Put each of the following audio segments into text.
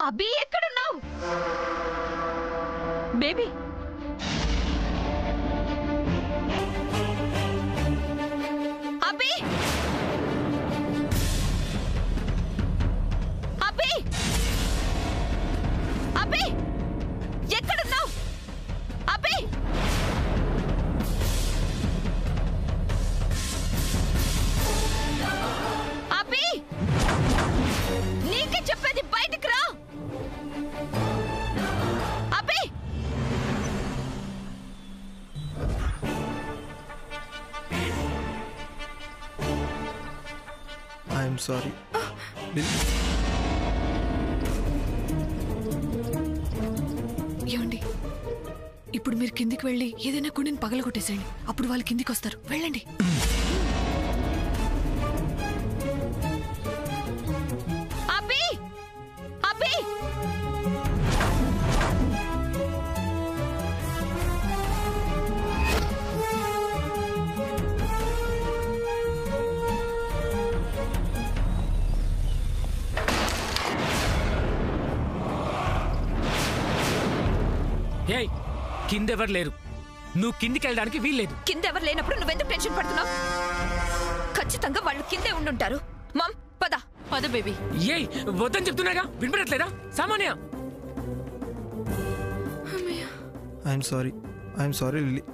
అబ్బి ఎక్కడున్నావు బేబీ? అబ్బి అబ్బి అబ్బి ఎక్కడున్నావు? అబ్బి అబ్బి నీకే చెప్పేది, బయటికి రా. అబ్బి ఐఎమ్ సారీ. ఏమండి, ఇప్పుడు మీరు కిందికి వెళ్ళి ఏదైనా కొన్ని పగలగొట్టేసేయండి. అప్పుడు వాళ్ళు కిందికి వస్తారు. వెళ్ళండి. అబ్బి అబ్బి ఏయ్, కిందెవరు లేరు. నువ్వు కిందికి వెళ్ళడానికి వీల్లేదు. కిందెవరు లేనప్పుడు నువ్వెందుకు టెన్షన్ పడుతున్నావు? ఖచ్చితంగా వాళ్ళు కిందే ఉండుంటారు. మమ్ పద. పద బేబీ. ఏయ్, వద్దని చెప్తున్నాగా, వినపడట్లేదా? సామాన్య. I'm sorry. I'm sorry Lily.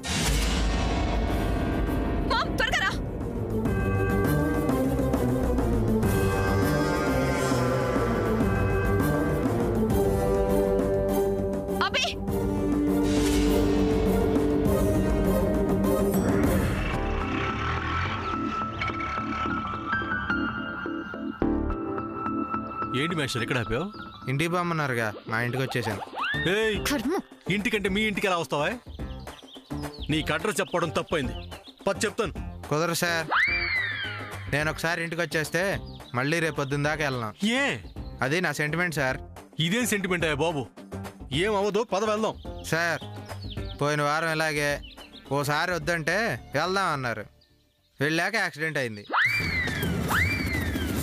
Mum త్వరగా రా. అబ్బి ఏంటి మేస్టర్ ఎక్కడ ఆపావు? ఇంటికి బామ్మన్నారుగా, మా ఇంటికి వచ్చేసాను. ఏయ్, కర్మ. ఇంటికంటే మీ ఇంటికి ఎలా వస్తావా? నీకు అడ్రస్ చెప్పడం తప్పైంది. చెప్తాను. కుదరు సార్. నేను ఒకసారి ఇంటికి వచ్చేస్తే మళ్ళీ రేపు పొద్దున్న దాకా వెళ్ళను. ఏ? అది నా సెంటిమెంట్ సార్. ఇదేం సెంటిమెంట్ అయ్యా బాబు? ఏం అవ్వదు, పద వెళ్దాం. సార్, పోయిన వారం ఇలాగే ఓసారి వద్దంటే వెళ్దాం అన్నారు. వెళ్ళాక యాక్సిడెంట్ అయింది.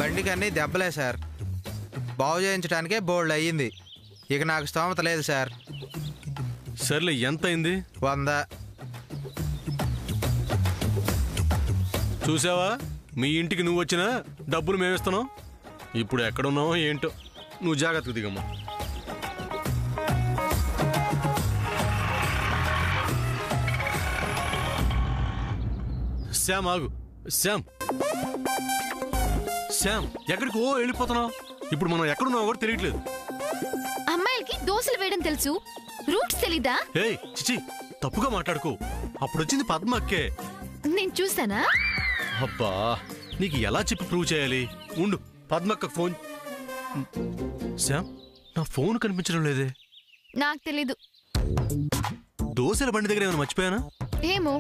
బండికి అన్నీ దెబ్బలే సార్. బాగు చేయించడానికే బోల్డ్ అయ్యింది. ఇక నాకు స్తోమత లేదు సార్. సర్లే, ఎంత అయింది? 100. చూసావా, మీ ఇంటికి నువ్వు వచ్చినా డబ్బులు మేమిస్తున్నావు. ఇప్పుడు ఎక్కడున్నావో ఏంటో. నువ్వు జాగ్రత్తగా దిగమ్మా. శ్యామ్ ఆగు. శ్యామ్, శ్యామ్, ఎక్కడికి వెళ్ళిపోతున్నావు? ఇప్పుడు మనం ఎక్కడున్నావో కూడా తెలియట్లేదు. అమ్మాయిలకి దోశలు వేయడం తెలుసు, రూట్స్ తెలీదా? ఏయ్ చిచి, తప్పుగా మాట్లాడుకో. అప్పుడు వచ్చింది పద్మ అక్కే. నేను చూసానా? అబ్బా, నీకు ఎలా చెప్పి ప్రూవ్ చేయాలి? ఉండు, పద్మక్క ఫోన్. శ్యామ్, నా ఫోన్ కనిపించడం లేదే. నాకు తెలీదు. దోశల బండి దగ్గర ఏమైనా మర్చిపోయానా? ఏమో.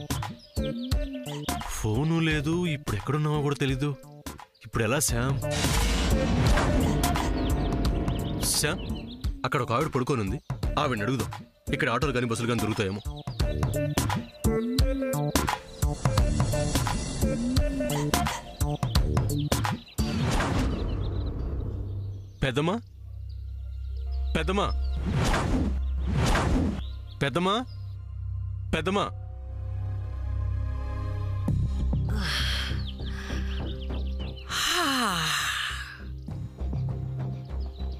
ఫోను లేదు, ఇప్పుడు ఎక్కడున్నావో కూడా తెలీదు. ఇప్పుడు ఎలా శ్యామ్? శ్యామ్, అక్కడ ఒక ఆవిడ పడుకోనుంది. ఆవిడని అడుగుదాం. ఇక్కడ ఆటోలు కానీ బస్సులు కానీ దొరుకుతాయేమో. పెద్దమ్మా, పెద్దమ్మా, పెద్దమ్మా, పెద్దమ్మా.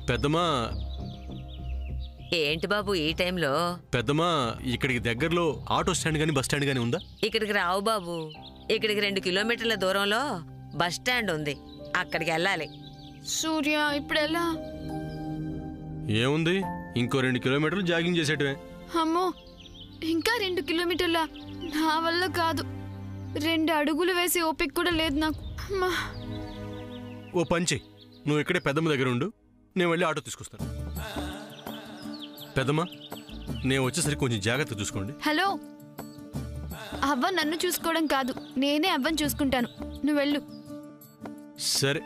పెద్దమ్మా. ఏంటి బాబు ఈ టైంలో? పెద్దమ్మా, ఇక్కడికి దగ్గరలో ఆటో స్టాండ్ గానీ బస్ స్టాండ్ గానీ ఉందా? ఇక్కడికి రావు బాబు. ఇక్కడికి 2 కిలోమీటర్ల దూరంలో బస్ స్టాండ్ ఉంది, అక్కడికి వెళ్ళాలి. సూర్య, ఇప్పుడు ఎలా? ఏముంది, ఇంకో 2 కిలోమీటర్లు జాగింగ్ చేసేటమే. అమ్మో, ఇంకా 2 కిలోమీటర్ల? నా వల్ల కాదు. 2 అడుగులు వేసి ఓపిక కూడా లేదు నాకు. అమ్మా. ఓ పంచి, నువ్వు ఇక్కడే పెద్దమ్మ దగ్గర ఉండు, నేను వెళ్ళి ఆటో తీసుకొస్తాను. పెద్దమ్మా, నేను వచ్చేసరికి కొంచెం జాగ్రత్త చూసుకోండి. హలో, అవ్వ నన్ను చూసుకోవడం కాదు, నేనే అవ్వని చూసుకుంటాను. నువ్వు వెళ్ళు. సరే.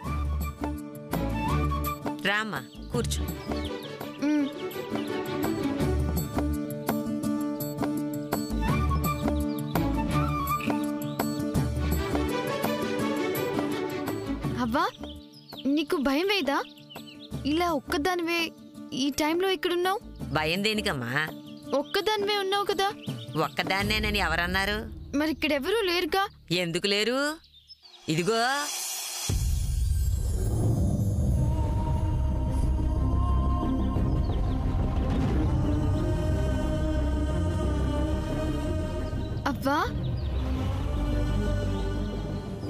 రామ్మా, కూర్చో. అవ్వా, నీకు భయం వేదా? ఇలా ఒక్కదానివే ఈ టైంలో ఇక్కడున్నావు? భయం దేనికమ్మా? ఒక్కదానివే ఉన్నావు కదా. ఒక్కదాన్నేనని ఎవరన్నారు? మరి ఇక్కడెవరూ లేరుగా. ఎందుకు లేరు? ఇదిగో అవ్వా,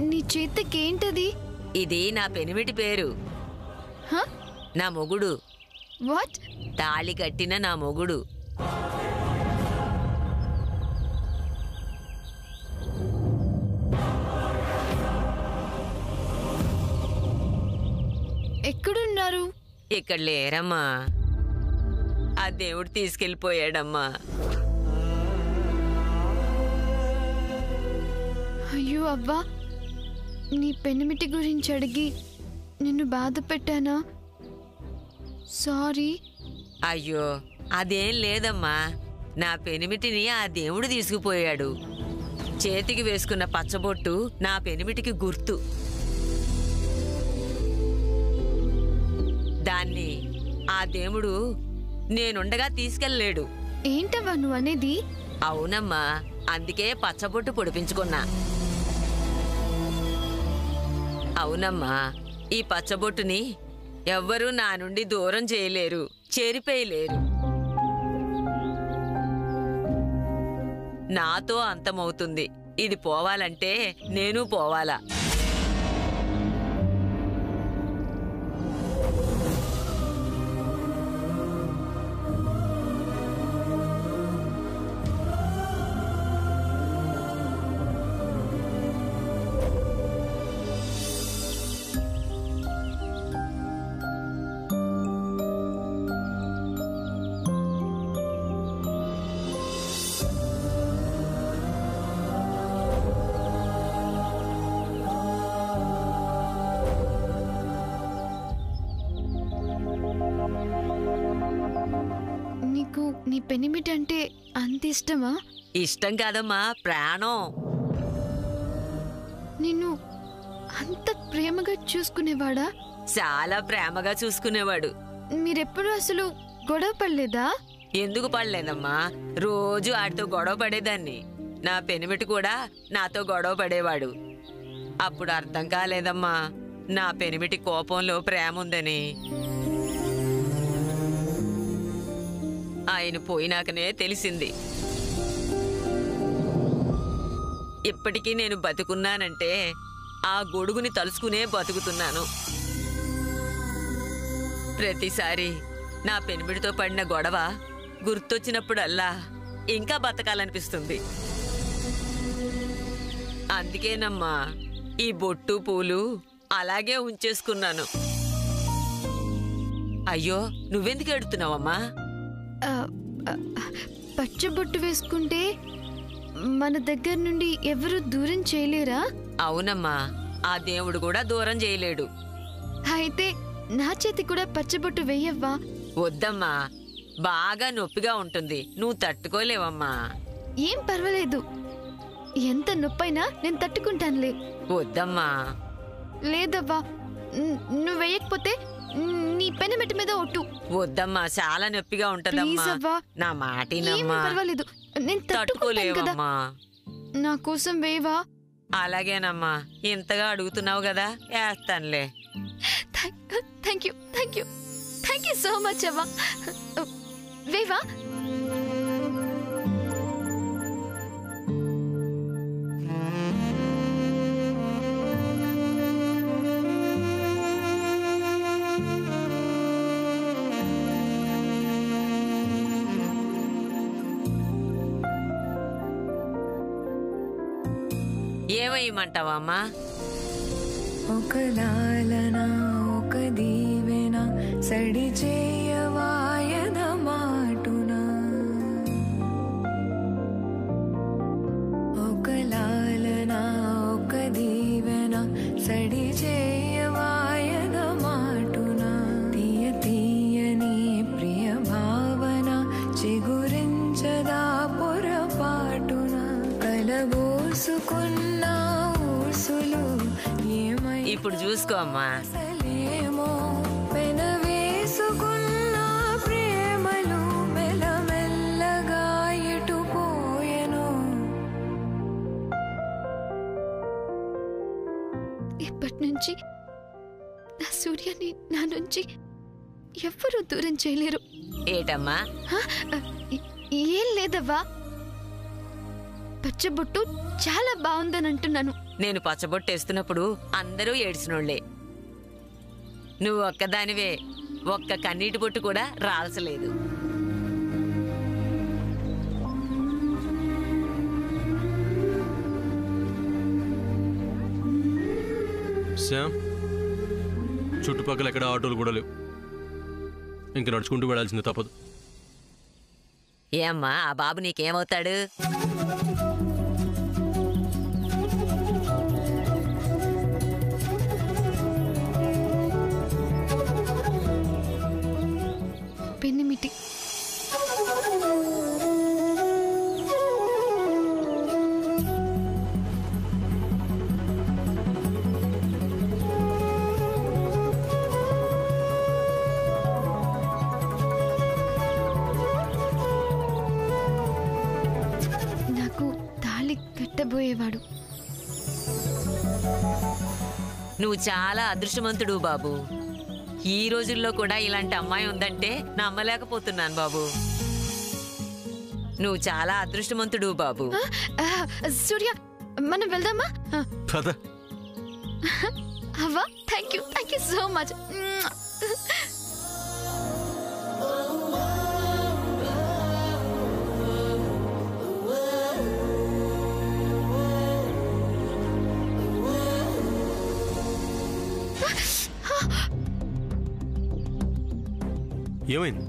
నీ చేతకేంటది? ఇది నా పెనిమిటి పేరు. హ? నా మొగుడు. వాట్? తాళి కట్టిన నా మొగుడు. ఎక్కడున్నారు? ఇక్కడ లేరమ్మా. ఆ దేవుడు తీసుకెళ్ళిపోయాడమ్మా. అయ్యో అవ్వా, నీ పెనిమిటి గురించి అడిగి నిన్ను బాధ పెట్టానా? సారీ. అయ్యో అదేం లేదమ్మా. నా పెనిమిటిని ఆ దేవుడు తీసుకుపోయాడు. చేతికి వేసుకున్న పచ్చబొట్టు నా పెనిమిటికి గుర్తు. దాన్ని ఆ దేవుడు నేనుండగా తీసుకెళ్ళలేడు. ఏంటవ్వా నువ్వు అనేది? అవునమ్మా, అందుకే పచ్చబొట్టు పొడిపించుకున్నా. అవునమ్మా, ఈ పచ్చబొట్టుని ఎవ్వరూ నా నుండి దూరం చేయలేరు, చేరిపోయలేరు. నాతో అంతమవుతుంది. ఇది పోవాలంటే నేను పోవాలా. నీకు నీ పెనిమిటంటే అంత ఇష్టమా? ఇష్టం కాదమ్మా, ప్రాణం. నిన్ను అంత ప్రేమగా చూసుకునేవాడా? చాలా ప్రేమగా చూసుకునేవాడు. మీరెప్పుడు అసలు గొడవ పడలేదా? ఎందుకు పడలేదమ్మా, రోజు ఆడితో గొడవ పడేదాన్ని. నా పెనిమిటి కూడా నాతో గొడవ పడేవాడు. అప్పుడు అర్థం కాలేదమ్మా నా పెనిమిటి కోపంలో ప్రేమ ఉందని. ఆయన పోయినాకనే తెలిసింది. ఇప్పటికీ నేను బతుకున్నానంటే ఆ గొడుగుని తలుసుకునే బతుకుతున్నాను. ప్రతిసారి నా పెనిమిడితో పడిన గొడవ గుర్తొచ్చినప్పుడల్లా ఇంకా బతకాలనిపిస్తుంది. అందుకేనమ్మా ఈ బొట్టు పూలు అలాగే ఉంచేసుకున్నాను. అయ్యో, నువ్వెందుకు ఎడుతున్నావమ్మా? పచ్చబొట్టు వేసుకుంటే మన దగ్గర నుండి ఎవరు దూరం చేయలేరా? అవునమ్మా, ఆ దేవుడు కూడా దూరం చేయలేడు. అయితే నా చేతి కూడా పచ్చబొట్టు వెయ్యవ్వా. వద్దమ్మా, బాగా నొప్పిగా ఉంటుంది, నువ్వు తట్టుకోలేవమ్మా. ఏం పర్వాలేదు, ఎంత నొప్పైనా నేను తట్టుకుంటానులే. వద్దమ్మా. లేదవ్వా, నువ్వు వెయ్యకపోతే నీ పెనమెట్టి మీద ఒట్టు. వద్దమ్మా, చాలా నొప్పిగా ఉంటదమ్మా. ప్లీజ్ అవ్వా, నా మాటినమ్మా. పర్వాలేదు, నేను తట్టుకోలేను కదా. తట్టుకోలేవమ్మా. నా కోసం వేవా. అలాగేనమ్మా, ఇంతగా అడుగుతున్నావు కదా, వేస్తానులే. Thank you, thank you, thank you so much అవ్వా. వేవా. ఏమయ్యమంటావా అమ్మా? ఒక లాలన ఒక దీవెన సడి చేయవాయన మాటున, ఒక లాలన ఒక దీవెన సడి చేయవాయన మాటున, తీయ తీయని ప్రియ భావన చిగురించదా పొరపాటున, కలబోసుకున్న ఊసులు ఇప్పుడు చూసుకో అమ్మా. అసలేమో పెనవేసుకున్న నుంచి నా నుంచి ఎవ్వరూ దూరం చేయలేరు. ఏటమ్మా? ఏం లేదవ్వా, పచ్చబొట్టు చాలా బాగుందని అంటున్నాను. నేను పచ్చబొట్టేస్తున్నప్పుడు అందరూ ఏడ్చినోళ్లే. నువ్వు ఒక్కదానివే, ఒక్క కన్నీటి బొట్టు కూడా రాల్సలేదు. శ్యామ్, చుట్టుపక్కల ఎక్కడ ఆటోలు కూడా లేవు, ఇంక నడుచుకుంటూ వెళ్ళాల్సింది తప్పదు. ఏమ్మా, ఆ బాబు నీకేమవుతాడు? పెన్నిమిటి. నాకు తాళి కట్టబోయేవాడు. నువ్వు చాలా అదృష్టవంతుడు బాబు. ఈ రోజుల్లో కూడా ఇలాంటి అమ్మాయి ఉందంటే నమ్మలేకపోతున్నాను బాబు. నువ్వు చాలా అదృష్టవంతుడు బాబు. సూర్య, మనం వెళ్దామా? అవ్వా, థ్యాంక్ యూ సో మచ్. ఏమైంది?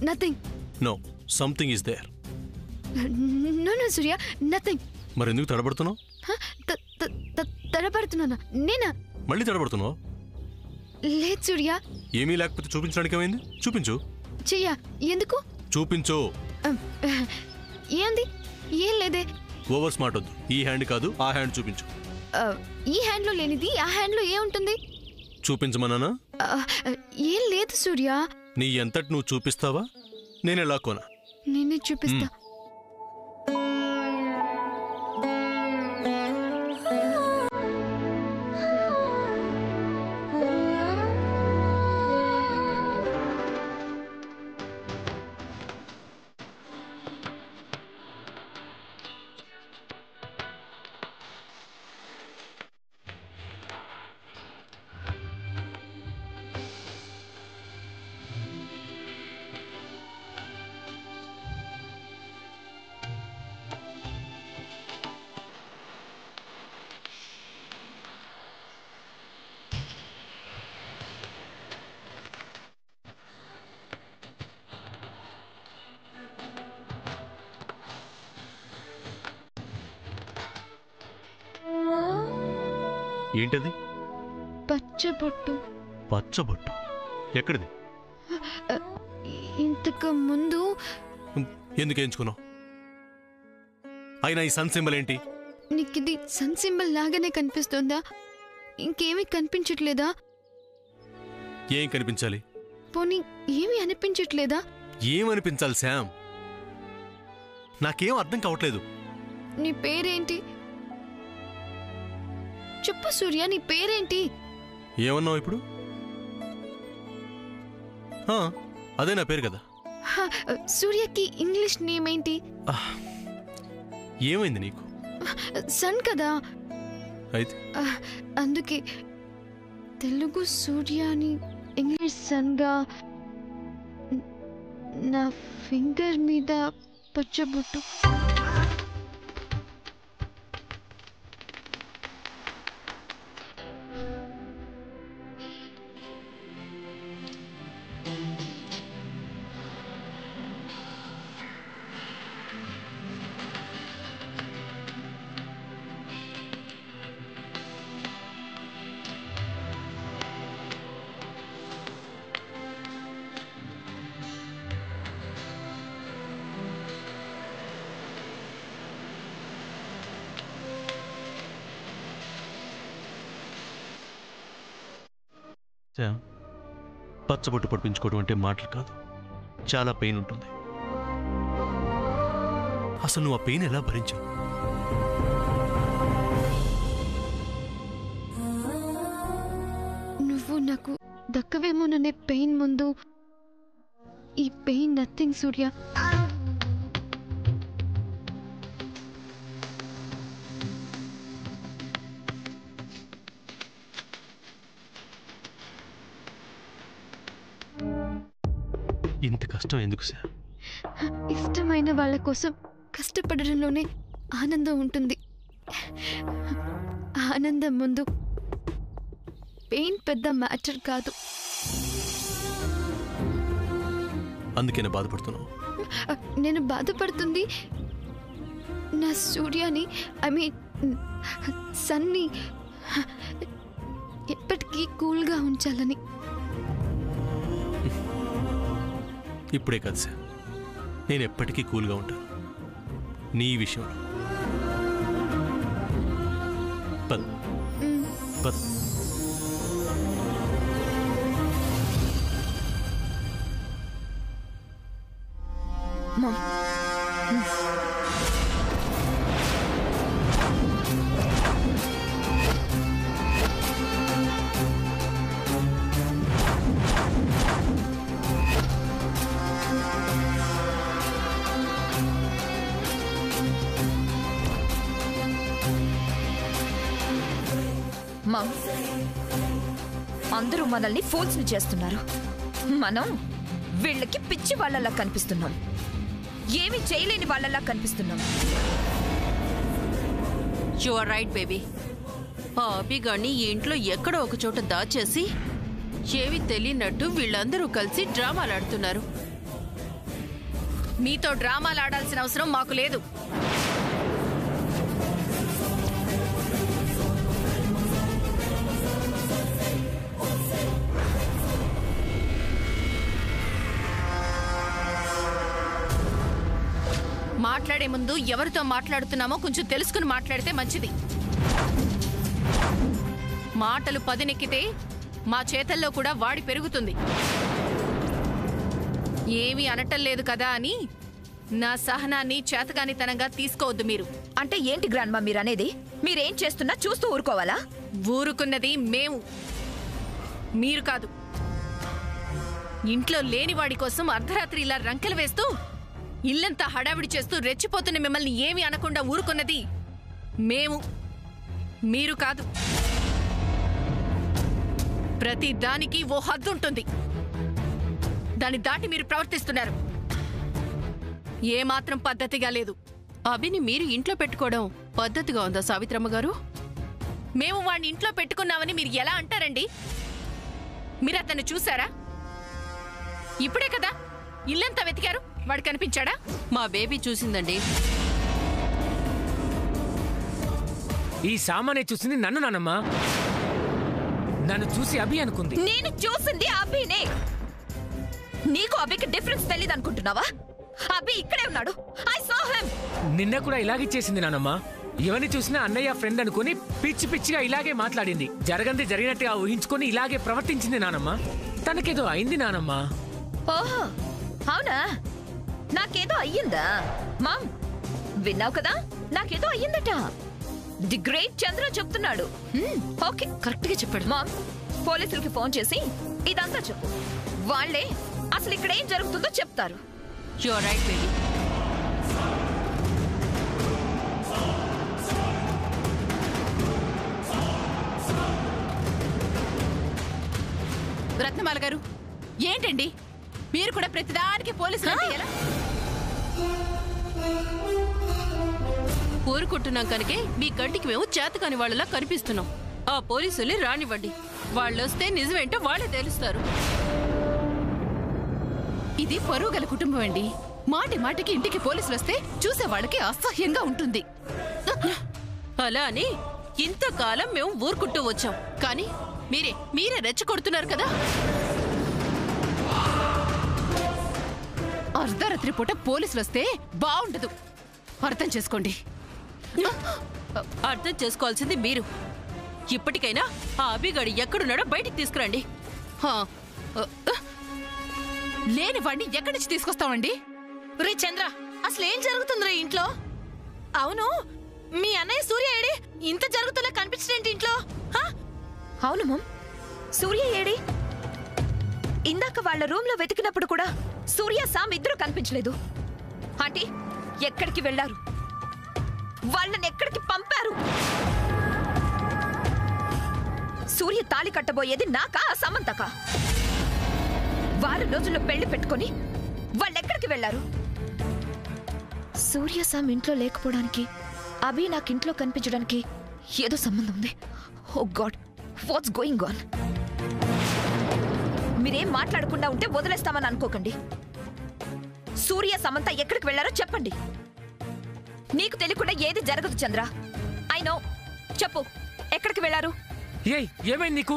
Nothing. No, something is there. No Surya, nothing. మరి ఎందుకు తడబడుతున్నావు? తడబడుతున్నానా? నేనా? మళ్ళీ తడబడుతున్నావు? లేదు సూర్య. ఏమీ లేకపోతే చూపించడానికి ఏమైంది? చూపించు. చెయ్య. ఎందుకు? చూపించు. ఏంది? ఏం లేదే. ఓవర్ స్మార్ట్ వద్దు. ఈ హ్యాండ్ కాదు, ఆ హ్యాండ్ చూపించు. ఈ హ్యాండ్ లో లేనిది ఆ హ్యాండ్ లో ఏముంటుంది? చూపించమన్నానా? ఏం లేదు సూర్య. నీ ఎంతటి నువ్వు చూపిస్తావా? నేను ఎలా కోనా? నేనే చూపిస్తా. ఏంటది? పచ్చబొట్టు. పచ్చబొట్టు ఎక్కడిది? ఇంతకు ముందు. ఎందుకు ఎంచుకున్నావు? అయినా ఈ సన్ సింబల్ ఏంటి? నీకిది సన్ సింబల్ లాగానే కనిపిస్తుందా? ఇంకేమీ కనిపించట్లేదా? ఏం కనిపించాలి? పోనీ ఏమీ అనిపించట్లేదా? ఏమనిపించాలి శామ్? నాకేం అర్థం కావట్లేదు. నీ పేరేంటి? చెప్పు సూర్య, నీ పేరేంటి? ఏమన్నావు ఇప్పుడు? అదే నా పేరు కదా. సూర్యకి ఇంగ్లీష్ నేమ్ ఏంటి? ఏమైంది నీకు? సన్ కదా. అయితే అందుకే తెలుగు సూర్యాని ఇంగ్లీష్ సన్గా. నా ఫింగర్ మీద పచ్చబొట్టు. పచ్చబొట్టు పడిపించుకోవడం అంటే మాటలు కాదు, చాలా పెయిన్ ఉంటుంది. అసలు నువ్వు ఆ పెయిన్ ఎలా భరించావు? దక్కవేమోననే పెయిన్ ముందు ఈ పెయిన్ నథింగ్ సూర్య. ఇంత కష్టం ఎందుకు సార్? ఇష్టమైన వాళ్ళ కోసం కష్టపడడంలోనే ఆనందం ఉంటుంది. ఆనందం ముందు పెయిన్ పెద్ద మ్యాటర్ కాదు. అందుకేనే బాధపడుతున్నావు? నేను బాధపడుతుంది నా సూర్యాని, ఐ మీన్ సన్ని ఎప్పటికీ కూల్గా ఉంచాలని. ఇప్పుడే కాదు సార్, నేను ఎప్పటికీ కూల్గా ఉంటాను నీ విషయంలో. పద పద. మామ్, మామ్, అందరూ మనల్ని ఫోన్స్ ని చేస్తున్నారు. మనం వీళ్ళకి పిచ్చి వాళ్ళలా కనిపిస్తున్నాం, ఏమీ చేయలేని వాళ్ళలా కనిపిస్తున్నాం. You are right baby. ఆ అభిగాన్ని ఈ ఇంట్లో ఎక్కడో ఒక చోట దాచేసి ఏవి తెలియనట్టు వీళ్ళందరూ కలిసి డ్రామాలాడుతున్నారు. మీతో డ్రామాలాడాల్సిన అవసరం మాకు లేదు. మాట్లాడే ముందు ఎవరితో మాట్లాడుతున్నామో కొంచెం తెలుసుకుని మాట్లాడితే మంచిది. మాటలు పదునెక్కితే మా చేతల్లో కూడా వాడి పెరుగుతుంది. ఏమీ అనటం లేదు కదా అని నా సహనాన్ని చేతగానితనంగా తీసుకోవద్దు మీరు. అంటే ఏంటి గ్రాండ్మా మీరనేది? మీరేం చేస్తున్నా చూస్తూ ఊరుకోవాలా? ఊరుకున్నది మేము, మీరు కాదు. ఇంట్లో లేనివాడి కోసం అర్ధరాత్రి ఇలా రంకెలు వేస్తూ ఇల్లంతా హడావిడి చేస్తూ రెచ్చిపోతున్న మిమ్మల్ని ఏమీ అనకుండా ఊరుకున్నది మేము, మీరు కాదు. ప్రతి దానికి ఓ హద్దు ఉంటుంది, దాన్ని దాటి మీరు ప్రవర్తిస్తున్నారు. ఏమాత్రం పద్ధతిగా లేదు. అభిని మీరు ఇంట్లో పెట్టుకోవడం పద్ధతిగా ఉందా సావిత్రమ్మ గారు? మేము వాడిని ఇంట్లో పెట్టుకున్నామని మీరు ఎలా అంటారండి? మీరు అతన్ని చూసారా? ఇప్పుడే కదా ఇల్లంతా వెతికారు, వాడు కనిపించాడా? మా బేబీ చూసిందండి. ఈ సామానే చూసింది నన్ను నానమ్మా. నన్ను చూసి అభి అనుకుంది. నేను చూసింది అభినే. నీకు అభికి డిఫరెన్స్ తెలియదు అనుకుంటున్నావా? అభి ఇక్కడే ఉన్నాడు. I saw him. నిన్న కూడా ఇలాగే చేసింది నానమ్మా. ఎవరిని చూసినా అన్నయ్య ఫ్రెండ్ అనుకుని పిచ్చి పిచ్చిగా ఇలాగే మాట్లాడింది. జరగంది జరిగినట్టుగా ఊహించుకొని ఇలాగే ప్రవర్తించింది నానమ్మా. తనకేదో అయింది నానమ్మా. ఓహో అవునా? నాకేదో అయ్యిందా? మామ్ విన్నావు కదా, నాకేదో అయ్యిందట. ది గ్రేట్ చంద్ర చెప్తున్నాడు. ఓకే, కరెక్ట్ గా చెప్పాడు. మామ్ పోలీసులకి ఫోన్ చేసి ఇదంతా చెప్పు. వాళ్ళే అసలు ఇక్కడ ఏం జరుగుతుందో చెప్తారు. You are right baby. Ratnamala గారు, ఏంటండి మీరు కూడా ప్రతిదానికి పోలీసులు అంటే ఎలా? ఊరుకుంటున్నాం కనుకే మీ కంటికి మేము చేతకాని వాళ్ళలా కనిపిస్తున్నాం. ఆ పోలీసుల్ని రానివ్వండి, వాళ్ళొస్తే నిజమేంటో వాళ్ళే తెలుస్తారు. ఇది పరువు గల కుటుంబం అండి. మాటి మాటికి ఇంటికి పోలీసులు వస్తే చూసే వాళ్ళకి అసహ్యంగా ఉంటుంది. అలా అని ఇంతకాలం మేము ఊరుకుంటూ వచ్చాం, కానీ మీరే రెచ్చగొడుతున్నారు కదా. అర్ధరాత్రి పూట పోలీసులు వస్తే బాగుండదు, అర్థం చేసుకోండి. అర్థం చేసుకోవాల్సింది మీరు. ఇప్పటికైనా ఆ అభిగాడు ఎక్కడున్నాడో బయటికి తీసుకురండి. లేని వాడిని ఎక్కడి నుంచి తీసుకొస్తామండి? రే చంద్ర, అసలు ఏం జరుగుతుందిరా ఇంట్లో? అవును, మీ అన్నయ్య సూర్య ఏడి? ఇంత జరుగుతున్నా కనిపించడేంటి ఇంట్లో? అవును మమ్, సూర్య ఏడి? ఇందాక వాళ్ళ రూమ్ లో వెతికినప్పుడు కూడా సూర్య సామ్ ఇద్దరు కనిపించలేదు. ఆంటీ ఎక్కడికి వెళ్లారు? వాళ్ళని ఎక్కడికి పంపారు? సూర్య తాళి కట్టబోయేది నాకా సమంతకా? వారం రోజుల్లో పెళ్లి పెట్టుకొని వాళ్ళెక్కడికి వెళ్లారు? సూర్య సామ్ ఇంట్లో లేకపోవడానికి అభి నాకు ఇంట్లో కనిపించడానికి ఏదో సంబంధం ఉంది. ఓ గాడ్, వాట్స్ గోయింగ్ ఆన్? మీరేం మాట్లాడకుండా ఉంటే వదిలేస్తామని అనుకోకండి. సూర్య సమంత ఎక్కడికి వెళ్లారో చెప్పండి. నీకు తెలియకుండా ఏది జరగదు చంద్ర. I know. చెప్పు, ఎక్కడికి వెళ్లారు? ఏమైంది నీకు?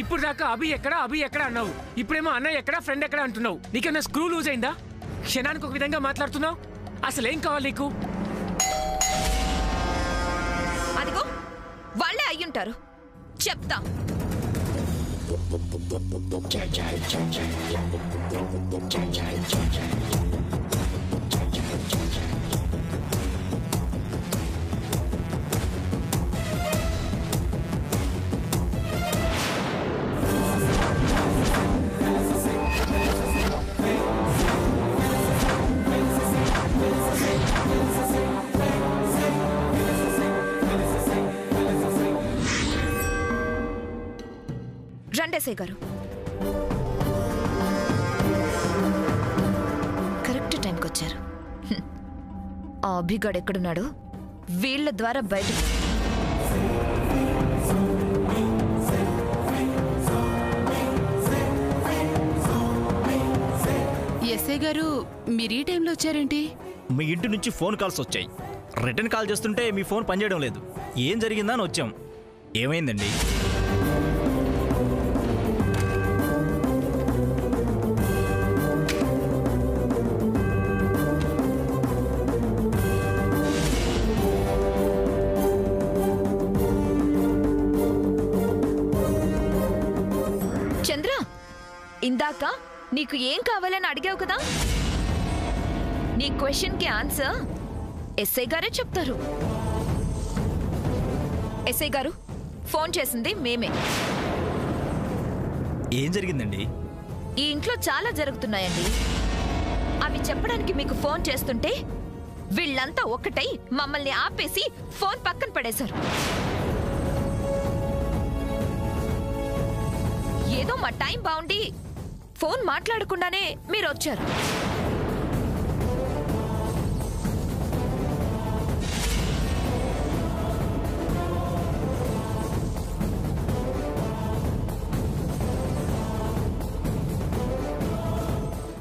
ఇప్పుడు దాకా అభి ఎక్కడ అన్నావు, ఇప్పుడేమో అన్నయ్య ఎక్కడ ఫ్రెండ్ ఎక్కడ అంటున్నావు. నీకన్నా స్క్రూ లూజ్ అయిందా? క్షణానికి ఒక విధంగా మాట్లాడుతున్నావు. అసలేం కావాలి నీకు? అదిగో వాళ్ళే అయ్యుంటారు, చెప్తా. రండేసే గారు, కరెక్ట్ టైంకి వచ్చారు. ఆ అభిగాడు ఎక్కడున్నాడు? వీళ్ళ ద్వారా బయటకు. ఎస్ఐ గారు, మీరు ఈ టైంలో వచ్చారేంటి? మీ ఇంటి నుంచి ఫోన్ కాల్స్ వచ్చాయి. రిటర్న్ కాల్ చేస్తుంటే మీ ఫోన్ పనిచేయడం లేదు. ఏం జరిగిందా అని వచ్చాం. ఏమైందండి? చంద్ర, ఇందాక నీకు ఏం కావాలని అడిగావు కదా, నీ క్వశ్చన్ కి ఆన్సర్ ఎస్ఐ గారే చెప్తారు. ఎస్ఐ గారు, ఫోన్ చేసింది మేమే. ఏం జరిగిందండి? ఈ ఇంట్లో చాలా జరుగుతున్నాయండి. అవి చెప్పడానికి మీకు ఫోన్ చేస్తుంటే వీళ్ళంతా ఒక్కటై మమ్మల్ని ఆపేసి ఫోన్ పక్కన పడేశారు. ఏదో మా టైం బాగుండి ఫోన్ మాట్లాడకుండానే మీరు వచ్చారు.